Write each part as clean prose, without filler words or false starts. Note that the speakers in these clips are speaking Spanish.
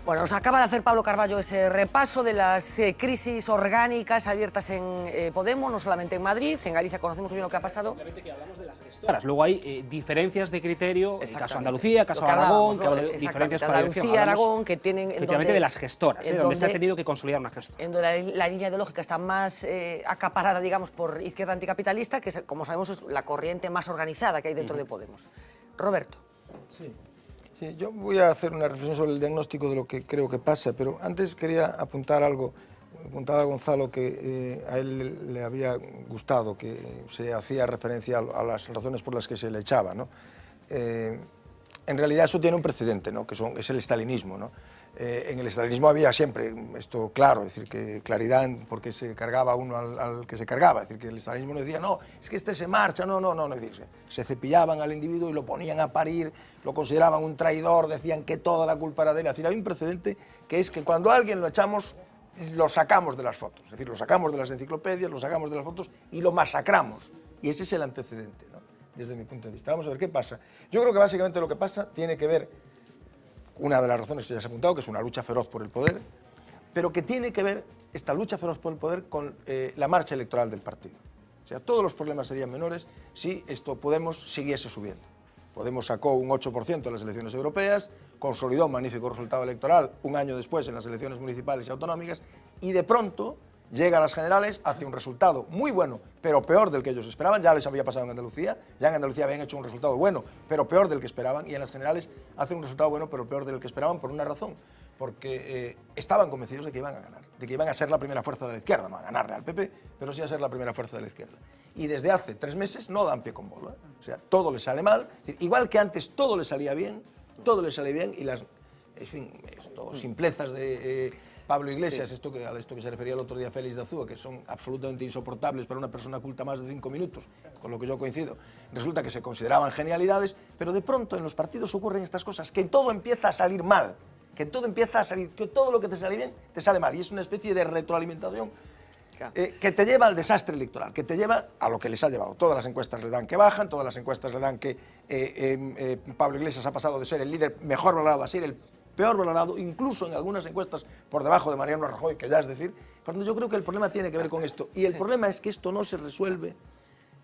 Bueno, nos acaba de hacer Pablo Carballo ese repaso de las crisis orgánicas abiertas en Podemos, no solamente en Madrid, en Galicia conocemos muy bien lo que ha pasado. Simplemente que hablamos de las gestoras. Luego hay diferencias de criterio, el caso Andalucía, caso Aragón, que habla de diferencias con la elección. Andalucía, Aragón, que tienen... Efectivamente de las gestoras, donde se ha tenido que consolidar una gestora. En donde la línea ideológica está más acaparada, digamos, por izquierda anticapitalista, que como sabemos es la corriente más organizada que hay dentro de Podemos. Roberto. Sí, yo voy a hacer una reflexión sobre el diagnóstico de lo que creo que pasa, pero antes quería apuntar algo. Apuntaba a Gonzalo que a él le había gustado, que se hacía referencia a las razones por las que se le echaba, ¿no? En realidad eso tiene un precedente, ¿no? Es el estalinismo, ¿no? En el estalinismo había siempre esto claro, es decir, que claridad en por qué se cargaba uno al que se cargaba, es decir, que el estalinismo no decía, no, es que este se marcha, no, es decir, se cepillaban al individuo y lo ponían a parir, lo consideraban un traidor, decían que toda la culpa era de él. Es decir, hay un precedente que es que cuando a alguien lo echamos, lo sacamos de las fotos, es decir, lo sacamos de las enciclopedias, lo sacamos de las fotos y lo masacramos, y ese es el antecedente, ¿no? Desde mi punto de vista. Vamos a ver qué pasa. Yo creo que básicamente lo que pasa tiene que ver, una de las razones que ya se ha apuntado, que es una lucha feroz por el poder, pero que tiene que ver esta lucha feroz por el poder con la marcha electoral del partido. O sea, todos los problemas serían menores si Podemos siguiese subiendo. Podemos sacó un 8% en las elecciones europeas, consolidó un magnífico resultado electoral un año después en las elecciones municipales y autonómicas, y de pronto llega a las generales, hace un resultado muy bueno, pero peor del que ellos esperaban. Ya les había pasado en Andalucía, ya en Andalucía habían hecho un resultado bueno, pero peor del que esperaban, y en las generales hace un resultado bueno, pero peor del que esperaban por una razón, porque estaban convencidos de que iban a ganar, de que iban a ser la primera fuerza de la izquierda, no a ganarle al PP, pero sí a ser la primera fuerza de la izquierda. Y desde hace 3 meses no dan pie con bola, o sea, todo les sale mal, es decir, igual que antes todo les salía bien, y las, en fin, simplezas de... Pablo Iglesias, sí. A esto que se refería el otro día Félix de Azúa, que son absolutamente insoportables para una persona culta más de 5 minutos, con lo que yo coincido. Resulta que se consideraban genialidades, pero de pronto en los partidos ocurren estas cosas, que todo empieza a salir mal, que todo lo que te sale bien, te sale mal, y es una especie de retroalimentación que te lleva al desastre electoral, que te lleva a lo que les ha llevado. Todas las encuestas le dan que bajan, todas las encuestas le dan que Pablo Iglesias ha pasado de ser el líder mejor valorado a ser el peor valorado, incluso en algunas encuestas por debajo de Mariano Rajoy, que ya es decir, cuando yo creo que el problema tiene que ver con esto. Y el problema es que esto no se resuelve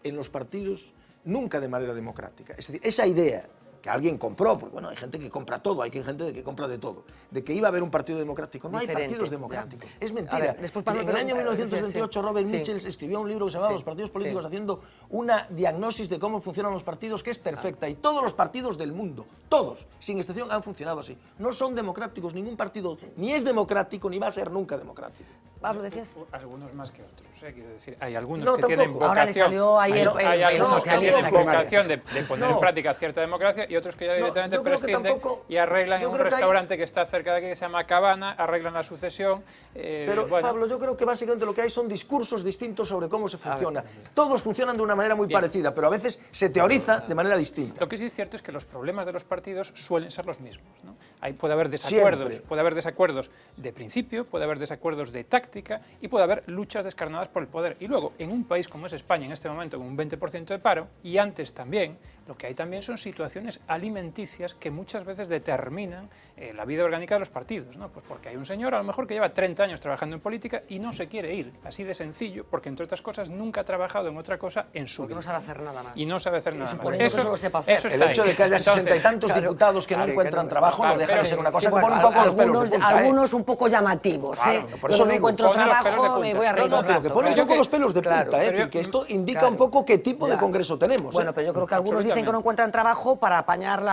en los partidos nunca de manera democrática. Es decir, esa idea que alguien compró, porque bueno, hay gente que compra todo, hay gente que compra de todo, de que iba a haber un partido democrático. No hay partidos democráticos. Ya. Es mentira. Ver, en el año 1928 Robert Mitchell escribió un libro que se llamaba Los partidos políticos, haciendo una diagnosis de cómo funcionan los partidos que es perfecta. Y todos los partidos del mundo, todos, sin excepción, han funcionado así. No son democráticos, ningún partido ni es democrático ni va a ser nunca democrático. Pablo, decías. Algunos más que otros, quiero decir, hay algunos no, que tienen vocación. Ahora le salió ahí el socialista. Que tienen vocación de poner en práctica cierta democracia, y otros que ya directamente prescinden y arreglan en un restaurante que está cerca de aquí, que se llama Cabana, arreglan la sucesión. Pero, bueno. Pablo, yo creo que básicamente lo que hay son discursos distintos sobre cómo se funciona. Todos funcionan de una manera muy parecida, pero a veces se teoriza de manera distinta. Lo que sí es cierto es que los problemas de los partidos suelen ser los mismos, ¿no? Ahí puede haber desacuerdos de principio, puede haber desacuerdos de táctica y puede haber luchas descarnadas por el poder. Y luego, en un país como es España en este momento, con un 20% de paro, y antes también, lo que hay también son situaciones alimenticias que muchas veces determinan la vida orgánica de los partidos, ¿no? Pues porque hay un señor a lo mejor que lleva 30 años trabajando en política y no se quiere ir, así de sencillo, porque entre otras cosas nunca ha trabajado en otra cosa en su vida. No sabe hacer nada más. Y no sabe hacer nada más. Eso lo sepa hacer. El hecho de que haya 60 y tantos diputados que no encuentran trabajo no deja de ser una cosa que pone un poco los pelos de punta. Algunos un poco llamativos, por eso no encuentro trabajo, me voy a reír un rato. Que pone un poco los pelos de punta, que esto indica un poco qué tipo de congreso tenemos. Bueno, pero yo creo que algunos dicen que no encuentran trabajo para apañar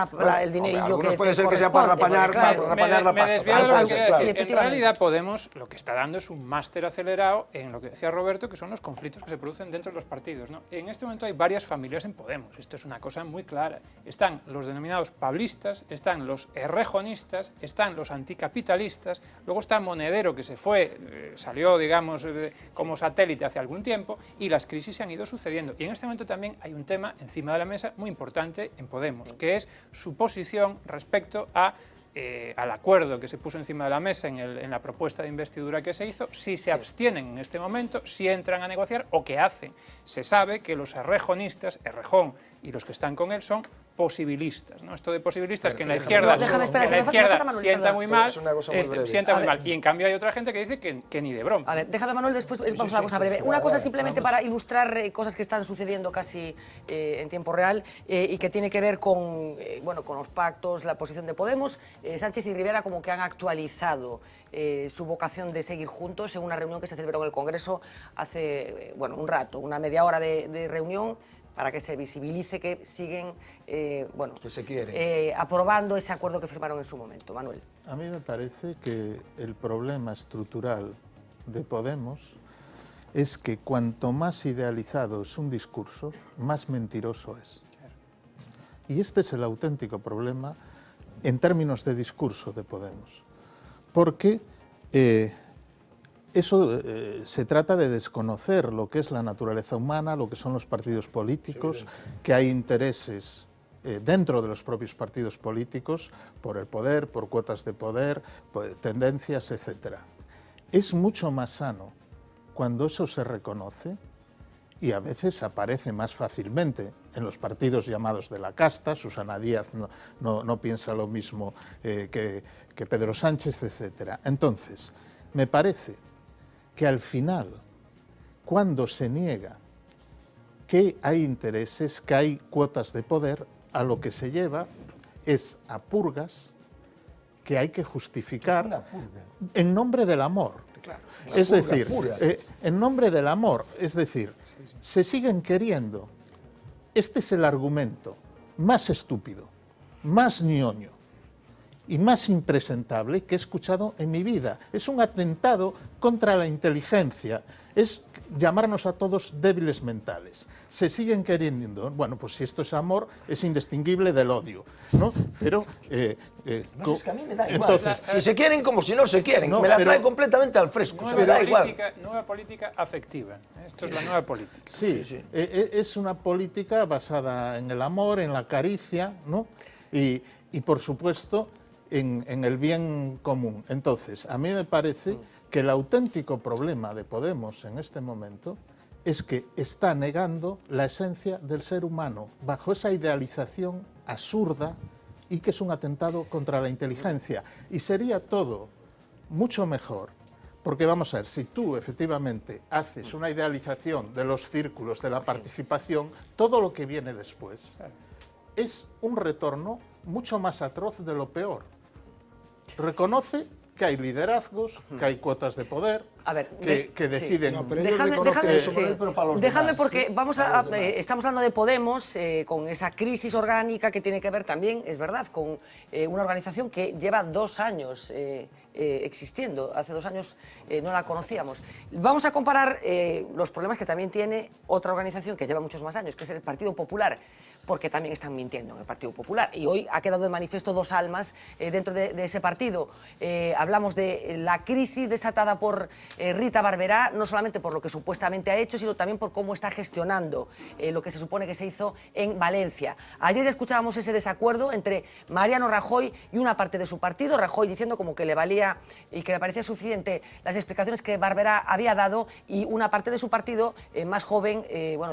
el dinerillo que puede ser que sea para apañar la pasta. En realidad Podemos lo que está dando es un máster acelerado en lo que decía Roberto, que son los conflictos que se producen dentro de los partidos, ¿no? En este momento hay varias familias en Podemos, esto es una cosa muy clara. Están los denominados pablistas, están los errejonistas, están los anticapitalistas, luego está Monedero, que se fue, salió, digamos, como satélite hace algún tiempo, y las crisis se han ido sucediendo. Y en este momento también hay un tema encima de la mesa muy importante en Podemos, que es su posición respecto al acuerdo que se puso encima de la mesa en la propuesta de investidura que se hizo, si se abstienen en este momento, si entran a negociar o qué hacen. Se sabe que los errejonistas, Errejón y los que están con él son posibilistas, ¿no? Esto de posibilistas que en la izquierda, sienta muy mal, y en cambio hay otra gente que dice que ni de broma. A ver, déjame, Manuel, después vamos a una cosa breve. Una cosa simplemente para ilustrar cosas que están sucediendo casi en tiempo real y que tiene que ver con, con los pactos, la posición de Podemos. Sánchez y Rivera como que han actualizado su vocación de seguir juntos en una reunión que se celebró en el Congreso hace, un rato, una media hora de reunión, para que se visibilice que siguen que se quieren. aprobando ese acuerdo que firmaron en su momento. Manuel. A mí me parece que el problema estructural de Podemos es que cuanto más idealizado es un discurso, más mentiroso es. Y este es el auténtico problema en términos de discurso de Podemos. Porque eso se trata de desconocer lo que es la naturaleza humana, lo que son los partidos políticos, que hay intereses dentro de los propios partidos políticos por el poder, por cuotas de poder, por tendencias, etc. Es mucho más sano cuando eso se reconoce y a veces aparece más fácilmente en los partidos llamados de la casta. Susana Díaz no piensa lo mismo que Pedro Sánchez, etc. Entonces, me parece que al final, cuando se niega que hay intereses, que hay cuotas de poder, a lo que se lleva es a purgas que hay que justificar en nombre del amor. Es decir, en nombre del amor, es decir, se siguen queriendo. Este es el argumento más estúpido, más ñoño y más impresentable que he escuchado en mi vida. Es un atentado contra la inteligencia, es llamarnos a todos débiles mentales. Se siguen queriendo. Bueno, pues si esto es amor, es indistinguible del odio, ¿no? Pero no, es que a mí me da igual. Entonces, si se quieren como si no se quieren, me la trae completamente al fresco. Me da igual. Nueva política afectiva. Esto es la nueva política. Sí, es una política basada en el amor, en la caricia, ¿no? Y por supuesto, en el bien común. Entonces, a mí me parece que el auténtico problema de Podemos en este momento es que está negando la esencia del ser humano bajo esa idealización absurda y que es un atentado contra la inteligencia. Y sería todo mucho mejor, porque vamos a ver, si tú efectivamente haces una idealización de los círculos, de la participación, todo lo que viene después es un retorno mucho más atroz de lo peor. Reconoce que hay liderazgos, que hay cuotas de poder, que deciden... Déjame porque estamos hablando de Podemos con esa crisis orgánica que tiene que ver también, es verdad, con una organización que lleva 2 años existiendo. Hace 2 años no la conocíamos. Vamos a comparar los problemas que también tiene otra organización que lleva muchos más años, que es el Partido Popular, porque también están mintiendo en el Partido Popular. Y hoy ha quedado de manifiesto 2 almas dentro de ese partido. Hablamos de la crisis desatada por Rita Barberá, no solamente por lo que supuestamente ha hecho, sino también por cómo está gestionando lo que se supone que se hizo en Valencia. Ayer escuchábamos ese desacuerdo entre Mariano Rajoy y una parte de su partido, Rajoy diciendo como que le valía y que le parecía suficiente las explicaciones que Barberá había dado, y una parte de su partido más joven,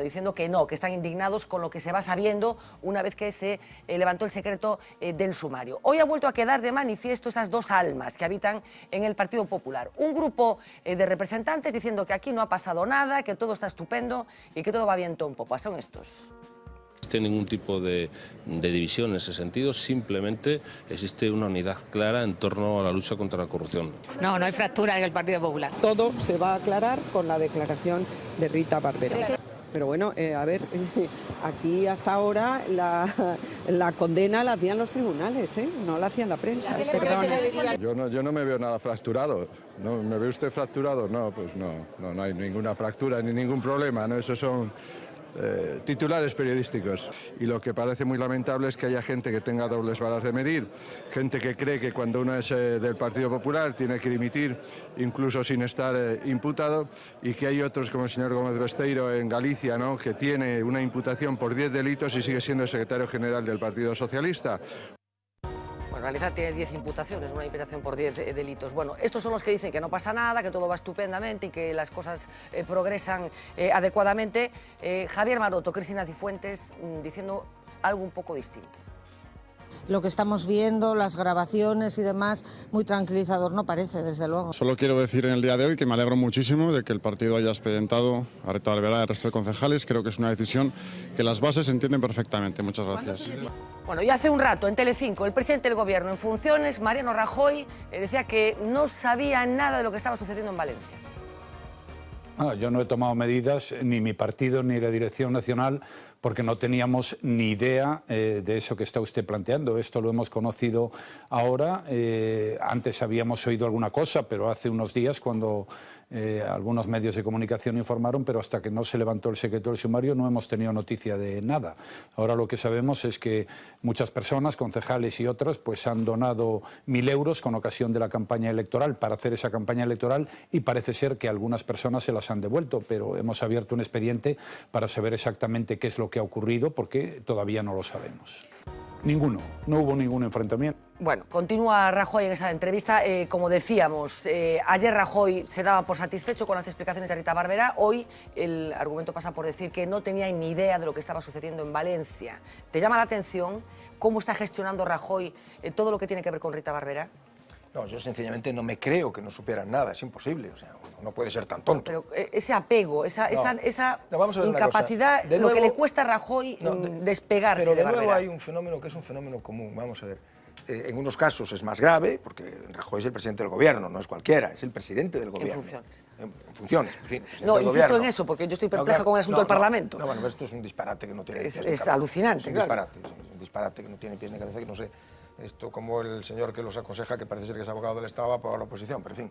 diciendo que no, que están indignados con lo que se va sabiendo una vez que se levantó el secreto del sumario. Hoy ha vuelto a quedar de manifiesto esas 2 almas que habitan en el Partido Popular. Un grupo de representantes diciendo que aquí no ha pasado nada, que todo está estupendo y que todo va viento en popa. Son estos. No existe ningún tipo de división en ese sentido, simplemente existe una unidad clara en torno a la lucha contra la corrupción. No hay fractura en el Partido Popular. Todo se va a aclarar con la declaración de Rita Barberá. Pero bueno, a ver, aquí hasta ahora la condena la hacían los tribunales, no la hacían la prensa. Yo no me veo nada fracturado. ¿No? ¿Me ve usted fracturado? No, pues no hay ninguna fractura ni ningún problema, ¿no? Esos son titulares periodísticos. Y lo que parece muy lamentable es que haya gente que tenga dobles varas de medir, gente que cree que cuando uno es del Partido Popular tiene que dimitir incluso sin estar imputado, y que hay otros como el señor Gómez Besteiro en Galicia, ¿no?, que tiene una imputación por 10 delitos y sigue siendo el secretario general del Partido Socialista. En realidad tiene 10 imputaciones, una imputación por 10 delitos. Bueno, estos son los que dicen que no pasa nada, que todo va estupendamente y que las cosas progresan adecuadamente. Javier Maroto, Cristina Cifuentes, diciendo algo un poco distinto. Lo que estamos viendo, las grabaciones y demás, muy tranquilizador no parece, desde luego. Solo quiero decir en el día de hoy que me alegro muchísimo de que el partido haya expedientado a Rita Barberá y al resto de concejales. Creo que es una decisión que las bases entienden perfectamente. Muchas gracias. Bueno, y hace un rato en Telecinco el presidente del Gobierno en funciones, Mariano Rajoy, decía que no sabía nada de lo que estaba sucediendo en Valencia. Yo no he tomado medidas, ni mi partido ni la Dirección Nacional, porque no teníamos ni idea de eso que está usted planteando. Esto lo hemos conocido ahora. Antes habíamos oído alguna cosa, pero hace unos días cuando algunos medios de comunicación informaron, pero hasta que no se levantó el secreto del sumario no hemos tenido noticia de nada. Ahora lo que sabemos es que muchas personas, concejales y otras, pues han donado 1.000 euros con ocasión de la campaña electoral para hacer esa campaña electoral y parece ser que algunas personas se las han devuelto, pero hemos abierto un expediente para saber exactamente qué es lo que ha ocurrido porque todavía no lo sabemos. Ninguno, no hubo ningún enfrentamiento. Bueno, continúa Rajoy en esa entrevista. Como decíamos, ayer Rajoy se daba por satisfecho con las explicaciones de Rita Barberá. Hoy el argumento pasa por decir que no tenía ni idea de lo que estaba sucediendo en Valencia. ¿Te llama la atención cómo está gestionando Rajoy todo lo que tiene que ver con Rita Barberá? No, yo sencillamente no me creo que no supieran nada, es imposible, o sea, no puede ser tan tonto. Pero ese apego, esa incapacidad, de lo nuevo, que le cuesta a Rajoy despegarse pero de nuevo Barberá. hay un fenómeno que es un fenómeno común, vamos a ver. En unos casos es más grave, porque Rajoy es el presidente del gobierno, no es cualquiera, es el presidente del gobierno. En funciones. En funciones, en fin. No, insisto en eso, porque yo estoy perpleja con el asunto del Parlamento. No, bueno, esto es un disparate que no tiene pies ni Es cabeza. alucinante, Es un disparate, sí, es un disparate que no tiene pies ni cabeza, que no sé. Esto como el señor que los aconseja, que parece ser que es abogado del Estado, va a aprobar la oposición, pero en fin.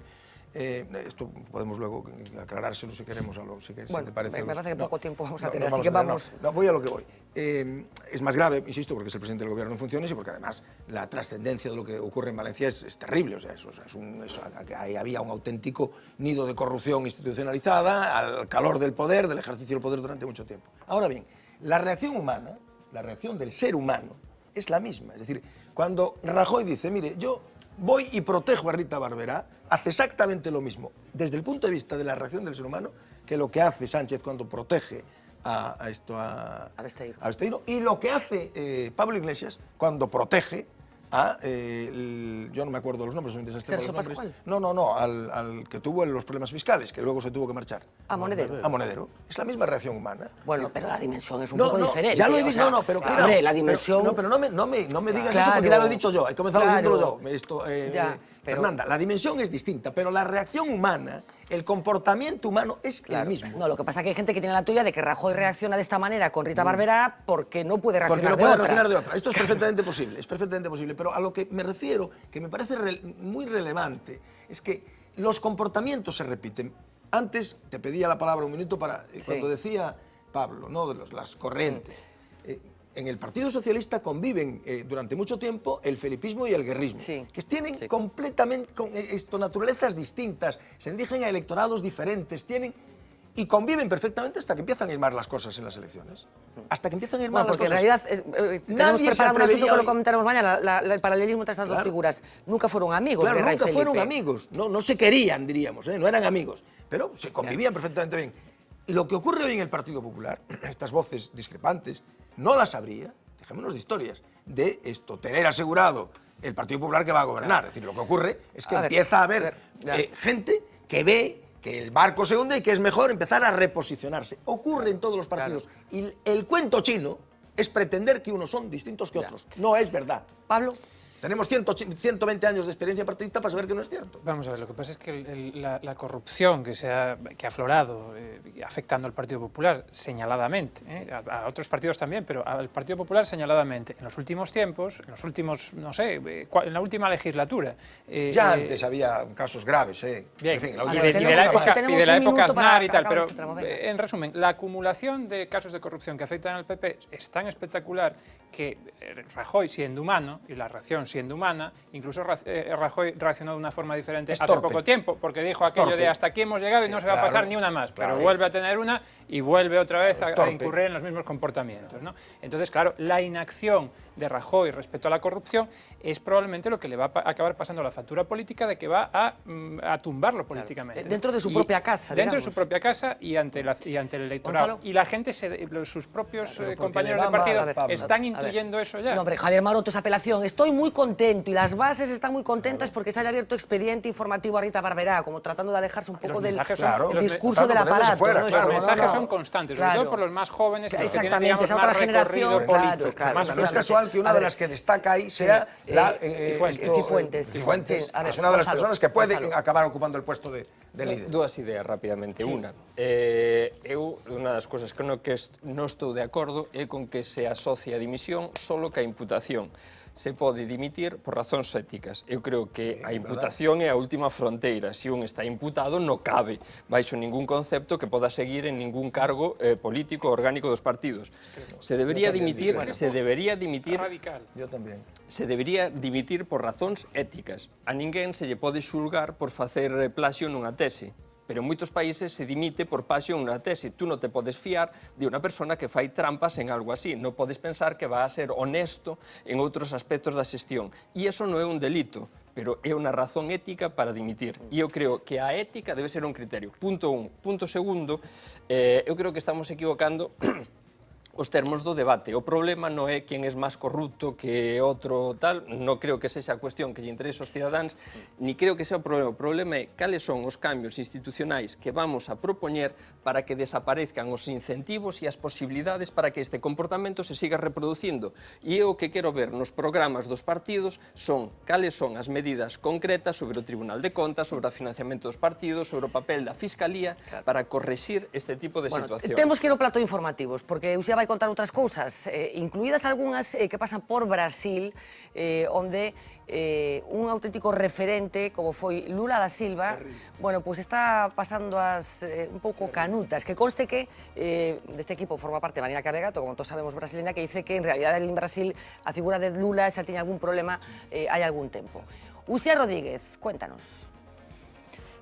Esto podemos luego aclarárselo si queremos, si te parece. Me parece que poco tiempo vamos a tener, no así que vamos... No, voy a lo que voy. Es más grave, insisto, porque es el presidente del gobierno en funciones y porque además la trascendencia de lo que ocurre en Valencia es terrible. O sea, ahí había un auténtico nido de corrupción institucionalizada, al calor del poder, del ejercicio del poder durante mucho tiempo. Ahora bien, la reacción humana, la reacción del ser humano, es la misma. Es decir, cuando Rajoy dice, mire, yo voy y protejo a Rita Barberá, hace exactamente lo mismo, desde el punto de vista de la reacción del ser humano, que lo que hace Sánchez cuando protege a Besteiro, y lo que hace Pablo Iglesias cuando protege a, yo no me acuerdo los nombres, ¿Sergio Pascual? No, al que tuvo los problemas fiscales, que luego se tuvo que marchar. A Monedero. A Monedero. Es la misma reacción humana. Bueno, pero la dimensión es un poco diferente. Ya lo he dicho, pero cuidado. Hombre, la dimensión... Pero no me digas eso porque ya lo he dicho yo, he comenzado diciéndolo yo. Fernanda, la dimensión es distinta, pero la reacción humana, el comportamiento humano es el mismo. No, lo que pasa es que hay gente que tiene la teoría de que Rajoy reacciona de esta manera con Rita Barberá porque no puede reaccionar de otra. Esto es perfectamente posible, pero a lo que me refiero, que me parece muy relevante, es que los comportamientos se repiten. Antes te pedía la palabra un minuto para cuando decía Pablo, ¿no?, de las corrientes. En el Partido Socialista conviven durante mucho tiempo el felipismo y el guerrismo, que tienen completamente naturalezas distintas, se dirigen a electorados diferentes, y conviven perfectamente hasta que empiezan a ir mal las cosas en las elecciones. Hasta que empiezan a ir mal las cosas. Porque en realidad tenemos preparado un asunto que lo comentaremos mañana, el paralelismo entre estas dos figuras. Nunca fueron amigos, claro, Guerra y nunca Felipe. fueron amigos, no se querían, diríamos, no eran amigos, pero se convivían perfectamente bien. Lo que ocurre hoy en el Partido Popular, estas voces discrepantes, no las habría, dejémonos de historias, de tener asegurado el Partido Popular que va a gobernar. Es decir, lo que ocurre es que empieza a haber gente que ve que el barco se hunde y que es mejor empezar a reposicionarse. Ocurre en todos los partidos. Y el cuento chino es pretender que unos son distintos que otros. No es verdad. Pablo. Tenemos 120 años de experiencia partidista para saber que no es cierto. Vamos a ver, lo que pasa es que la corrupción que ha aflorado afectando al Partido Popular señaladamente, a otros partidos también, pero al Partido Popular señaladamente, en los últimos tiempos, no sé, en la última legislatura. Ya antes había casos graves, Bien, en fin, y de la época Aznar y tal, pero en resumen, la acumulación de casos de corrupción que afectan al PP es tan espectacular que Rajoy, siendo humano, y la reacción siendo humana, incluso Rajoy reaccionó de una forma diferente hace poco tiempo, porque dijo aquello de hasta aquí hemos llegado y no se va a pasar ni una más, pero vuelve a tener una y vuelve otra vez a incurrir en los mismos comportamientos, ¿no? Entonces, claro, la inacción de Rajoy respecto a la corrupción, es probablemente lo que le va a acabar pasando la factura política de que va a tumbarlo políticamente. Dentro de su propia casa, dentro digamos. de su propia casa y ante el electorado. Gonzalo. Y la gente, sus propios compañeros de partido están intuyendo eso ya. No, hombre, Javier Maroto, esa apelación. Estoy muy contento y las bases están muy contentas porque se haya abierto expediente informativo a Rita Barberá, como tratando de alejarse un poco del discurso del aparato. Los mensajes son constantes, sobre todo por los más jóvenes, los que tienen, digamos, otra más recorrido político. No es casual que una de las que destaca ahí sea Cifuentes. Es una de las personas que puede acabar ocupando el puesto de líder. Dúas ideas rapidamente. Una, unha das cousas que non estou de acordo é con que se asocia a dimisión solo ca imputación. Se pode dimitir por razóns éticas. Eu creo que a imputación é a última fronteira. Se un está imputado, non cabe baixo ningún concepto que poda seguir en ningún cargo político ou orgánico dos partidos. Se debería dimitir por razóns éticas. A ninguén se lle pode xulgar por facer plagio nunha tese. Pero en moitos países se dimite por plagio en unha tese. Tú non te podes fiar de unha persona que fai trampas en algo así. Non podes pensar que va a ser honesto en outros aspectos da xestión. E iso non é un delito, pero é unha razón ética para dimitir. E eu creo que a ética debe ser un criterio. Punto un. Punto segundo, eu creo que estamos equivocando os termos do debate. O problema non é quen é máis corrupto que outro tal, non creo que sexa a cuestión que lle interese aos cidadáns, ni creo que sea o problema é cales son os cambios institucionais que vamos a propoñer para que desaparezcan os incentivos e as posibilidades para que este comportamento se siga reproducindo. E o que quero ver nos programas dos partidos son cales son as medidas concretas sobre o Tribunal de Contas, sobre o financiamento dos partidos, sobre o papel da Fiscalía, para correxir este tipo de situacións. Temos que ir ao plato informativos, porque Uxía vai contar outras cousas, incluídas algunhas que pasan por Brasil, onde un auténtico referente, como foi Lula da Silva, bueno, pues está pasando as un pouco canutas, que conste que deste equipo forma parte Marina Carregato, como todos sabemos brasileña, que dice que en realidad en Brasil a figura de Lula xa tiña algún problema hai algún tempo. Uxía Rodríguez, cuéntanos.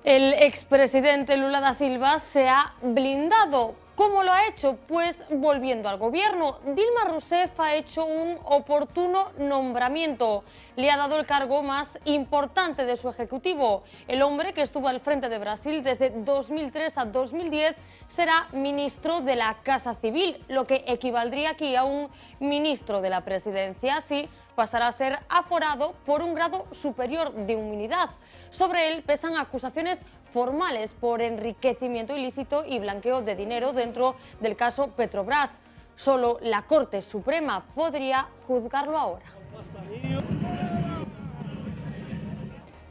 El expresidente Lula da Silva se ha blindado. ¿Cómo lo ha hecho? Pues volviendo al gobierno. Dilma Rousseff ha hecho un oportuno nombramiento. Le ha dado el cargo más importante de su ejecutivo. El hombre que estuvo al frente de Brasil desde 2003 a 2010 será ministro de la Casa Civil, lo que equivaldría aquí a un ministro de la presidencia. Así pasará a ser aforado por un grado superior de inmunidad. Sobre él pesan acusaciones formales por enriquecimiento ilícito y blanqueo de dinero dentro del caso Petrobras. Solo la Corte Suprema podría juzgarlo ahora.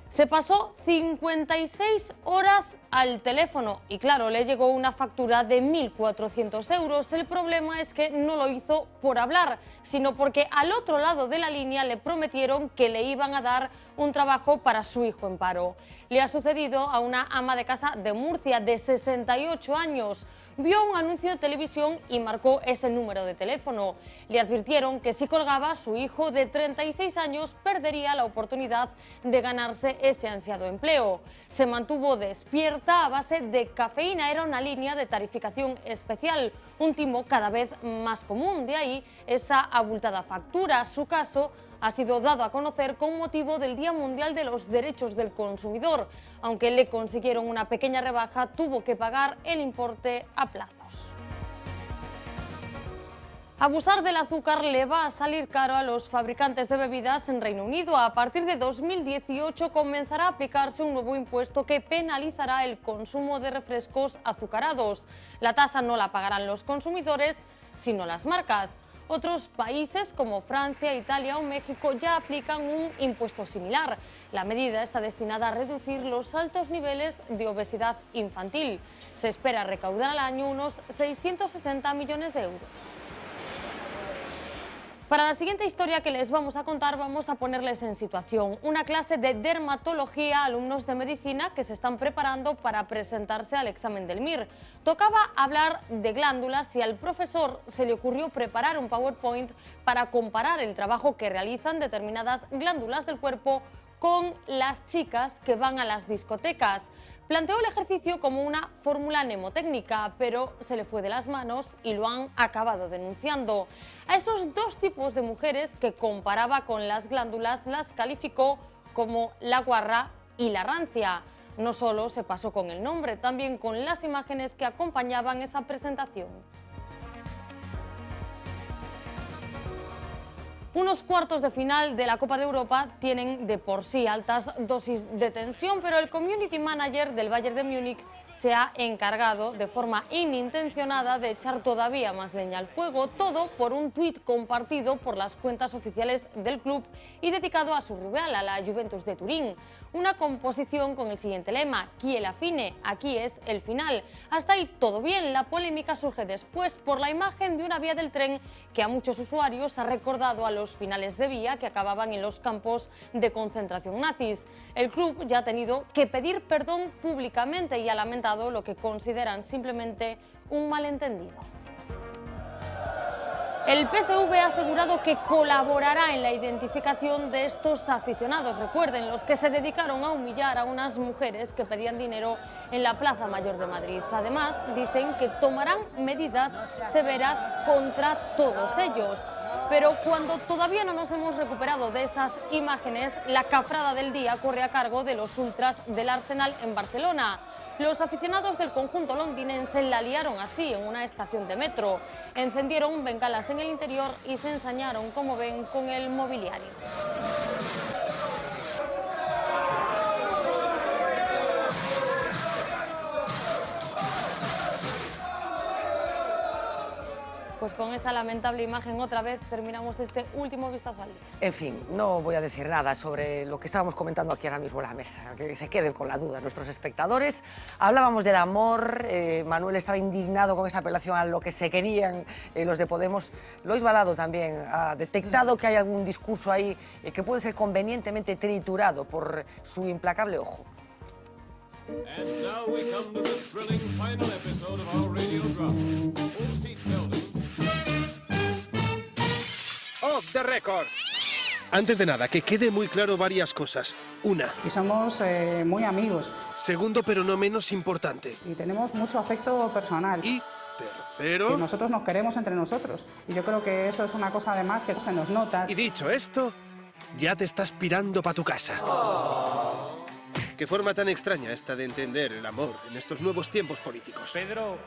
Se pasó 56 horas al teléfono y claro, le llegó una factura de 1.400 euros. El problema es que no lo hizo por hablar, sino porque al otro lado de la línea le prometieron que le iban a dar un trabajo para su hijo en paro. Le ha sucedido a una ama de casa de Murcia de 68 años. Vio un anuncio de televisión y marcó ese número de teléfono. Le advirtieron que si colgaba, su hijo de 36 años perdería la oportunidad de ganarse ese ansiado empleo. Se mantuvo despierta a base de cafeína. Era una línea de tarificación especial, un timo cada vez más común. De ahí esa abultada factura. Su caso ha sido dado a conocer con motivo del Día Mundial de los Derechos del Consumidor. Aunque le consiguieron una pequeña rebaja, tuvo que pagar el importe a plazos. Abusar del azúcar le va a salir caro a los fabricantes de bebidas en Reino Unido. A partir de 2018 comenzará a aplicarse un nuevo impuesto que penalizará el consumo de refrescos azucarados. La tasa no la pagarán los consumidores, sino las marcas. Otros países como Francia, Italia o México ya aplican un impuesto similar. La medida está destinada a reducir los altos niveles de obesidad infantil. Se espera recaudar al año unos 660 millones de euros. Para la siguiente historia que les vamos a contar, vamos a ponerles en situación. Una clase de dermatología, alumnos de medicina que se están preparando para presentarse al examen del MIR. Tocaba hablar de glándulas y al profesor se le ocurrió preparar un PowerPoint para comparar el trabajo que realizan determinadas glándulas del cuerpo con las chicas que van a las discotecas. Planteó el ejercicio como una fórmula mnemotécnica, pero se le fue de las manos y lo han acabado denunciando. A esos dos tipos de mujeres que comparaba con las glándulas las calificó como la guarra y la rancia. No solo se pasó con el nombre, también con las imágenes que acompañaban esa presentación. Unos cuartos de final de la Copa de Europa tienen de por sí altas dosis de tensión, pero el community manager del Bayern de Múnich se ha encargado de forma inintencionada de echar todavía más leña al fuego, todo por un tuit compartido por las cuentas oficiales del club y dedicado a su rival, a la Juventus de Turín. Una composición con el siguiente lema: Chi è la fine, aquí es el final. Hasta ahí todo bien. La polémica surge después por la imagen de una vía del tren que a muchos usuarios ha recordado a los finales de vía que acababan en los campos de concentración nazis. El club ya ha tenido que pedir perdón públicamente y ha lamentado lo que consideran simplemente un malentendido. El PSV ha asegurado que colaborará en la identificación de estos aficionados. Recuerden, los que se dedicaron a humillar a unas mujeres que pedían dinero en la Plaza Mayor de Madrid. Además, dicen que tomarán medidas severas contra todos ellos. Pero cuando todavía no nos hemos recuperado de esas imágenes, la cafrada del día corre a cargo de los ultras del Arsenal en Barcelona. Los aficionados del conjunto londinense la liaron así en una estación de metro. Encendieron bengalas en el interior y se ensañaron, como ven, con el mobiliario. Pues con esa lamentable imagen otra vez terminamos este último vistazo al día. En fin, no voy a decir nada sobre lo que estábamos comentando aquí ahora mismo en la mesa, que se queden con la duda nuestros espectadores. Hablábamos del amor, Manuel estaba indignado con esa apelación a lo que se querían los de Podemos. Lois Balado también ha detectado que hay algún discurso ahí que puede ser convenientemente triturado por su implacable ojo. And now we come to the thrilling final episode of our radio drama. Off the record. Antes de nada, que quede muy claro varias cosas. Una. Y somos muy amigos. Segundo, pero no menos importante. Y tenemos mucho afecto personal. Y tercero. Que nosotros nos queremos entre nosotros. Y yo creo que eso es una cosa además que se nos nota. Y dicho esto, ya te estás pirando para tu casa. Oh. Qué forma tan extraña esta de entender el amor en estos nuevos tiempos políticos. Pedro,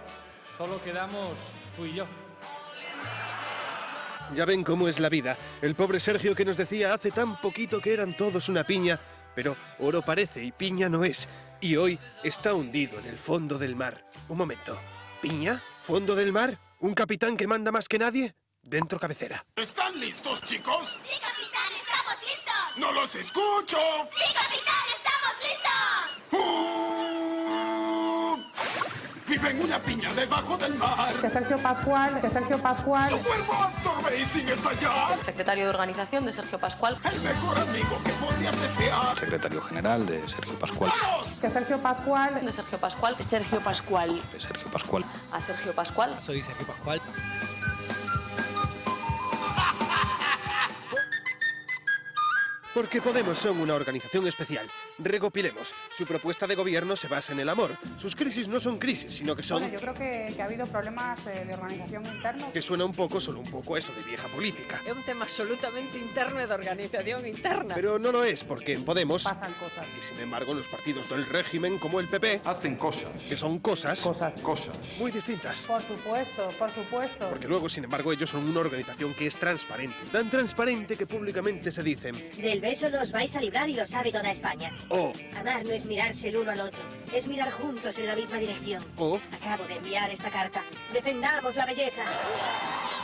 solo quedamos tú y yo. Ya ven cómo es la vida. El pobre Sergio que nos decía hace tan poquito que eran todos una piña, pero oro parece y piña no es. Y hoy está hundido en el fondo del mar. Un momento. ¿Piña? ¿Fondo del mar? ¿Un capitán que manda más que nadie? Dentro cabecera. ¿Están listos, chicos? ¡Sí, capitán! ¡Estamos listos! ¡No los escucho! ¡Sí, capitán! ¡Estamos listos! Vive en una piña debajo del mar. Que Sergio Pascual. ¡Su cuerpo absorbe y sin estallar! El secretario de organización de Sergio Pascual. El mejor amigo que podrías desear. Secretario general de Sergio Pascual. ¡Vamos! Que Sergio Pascual. De Sergio Pascual. Sergio Pascual. De Sergio Pascual. A Sergio Pascual. Soy Sergio Pascual. Porque Podemos son una organización especial. Recopilemos. Su propuesta de gobierno se basa en el amor. Sus crisis no son crisis, sino que son... Bueno, yo creo que ha habido problemas de organización interna. Que suena un poco, solo un poco, eso de vieja política. Es un tema absolutamente interno de organización interna. Pero no lo es, porque en Podemos... pasan cosas. Y sin embargo, los partidos del régimen, como el PP... hacen cosas. Que son cosas... Cosas. Muy distintas. Por supuesto, por supuesto. Porque luego, sin embargo, ellos son una organización que es transparente. Tan transparente que públicamente se dicen... Del beso nos vais a librar y lo sabe toda España. O... amar no es mirarse el uno al otro, es mirar juntos en la misma dirección. O... acabo de enviar esta carta. Defendamos la belleza.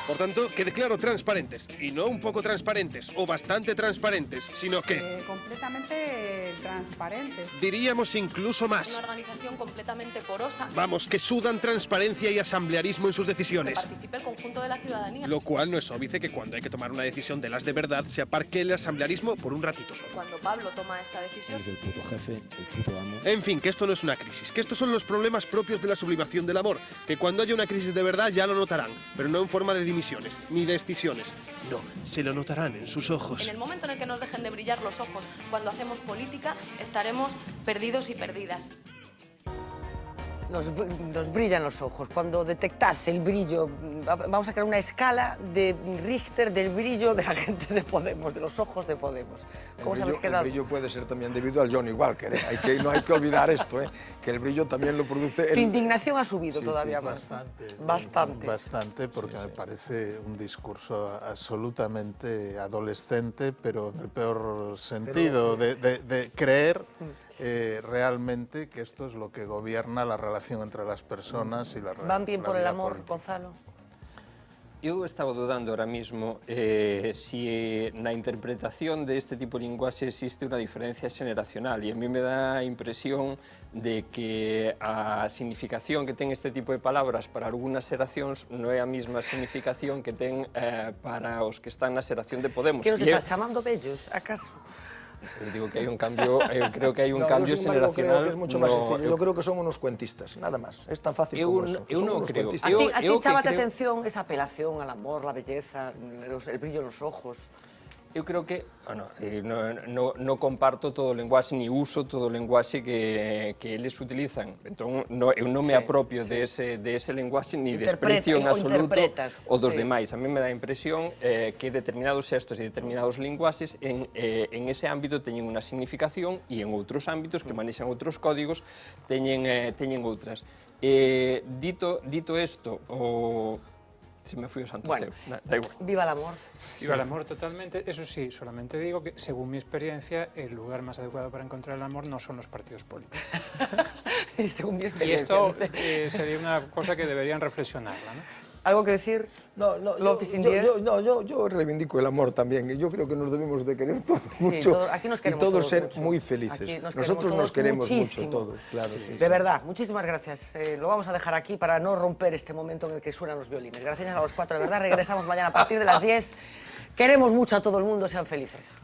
Por tanto, quede claro, transparentes. Y no un poco transparentes, o bastante transparentes, sino que... completamente transparentes. Diríamos incluso más. Una organización completamente porosa. Vamos, que sudan transparencia y asamblearismo en sus decisiones. Que participe el conjunto de la ciudadanía. Lo cual no es óbice que cuando hay que tomar una decisión de las de verdad se aparque el asamblearismo por un ratito solo. Cuando Pablo toma esta decisión... Es el puto jefe, el puto amo. En fin, que esto no es una crisis, que estos son los problemas propios de la sublimación del amor, que cuando haya una crisis de verdad ya lo notarán, pero no en forma de dimisiones, ni de excisiones. No, se lo notarán en sus ojos. En el momento en el que nos dejen de brillar los ojos cuando hacemos política, estaremos perdidos y perdidas. Nos brillan los ojos. Cuando detectás el brillo, vamos a crear una escala de Richter del brillo de la gente de Podemos, de los ojos de Podemos. ¿Cómo os habéis quedado? El brillo puede ser también debido al Johnny Walker, ¿eh? No hay que olvidar esto, que el brillo también lo produce... Tu indignación ha subido todavía más. Bastante, porque me parece un discurso absolutamente adolescente, pero en el peor sentido, de creer realmente que esto es lo que gobierna la relación entre las personas y la relación. ¿Van bien por el amor, Gonzalo? Eu estaba dudando ahora mismo si na interpretación de este tipo de linguaxe existe unha diferencia xeneracional e a mí me dá a impresión de que a significación que ten este tipo de palabras para algunhas xeracións non é a mesma significación que ten para os que están na xeración de Podemos. Que nos estás chamando bellos, acaso? Eu digo que hai un cambio, eu creo que hai un cambio xeneracional. Creo que es mucho más sencillo. Yo creo que son unos cuentistas, nada más. Es tan fácil como eso. Eu non creo. A ti chámate atención esa apelación al amor, la belleza, el brillo en los ojos. Eu creo que non comparto todo o lenguaxe, ni uso todo o lenguaxe que eles utilizan. Entón, eu non me apropio de ese lenguaxe, ni desprecio en absoluto o dos demais. A mí me dá a impresión que determinados xestos e determinados lenguaxes en ese ámbito teñen unha significación e en outros ámbitos que manexan outros códigos teñen outras. Dito isto, se me fui o santo ceo. Da igual. Viva el amor. Viva el amor totalmente. Eso sí, solamente digo que, según mi experiencia, el lugar más adecuado para encontrar el amor no son los partidos políticos. Según mi Y experiencia. esto sería una cosa que deberían reflexionarla, ¿no? ¿Algo que decir? No, yo reivindico el amor también. Yo creo que nos debemos de querer todos mucho aquí nos queremos y todos ser mucho. muy felices. Aquí Nosotros nos queremos muchísimo. mucho todos, claro. De verdad, muchísimas gracias. Lo vamos a dejar aquí para no romper este momento en el que suenan los violines. Gracias a los cuatro, de verdad. Regresamos mañana a partir de las 10. Queremos mucho a todo el mundo, sean felices.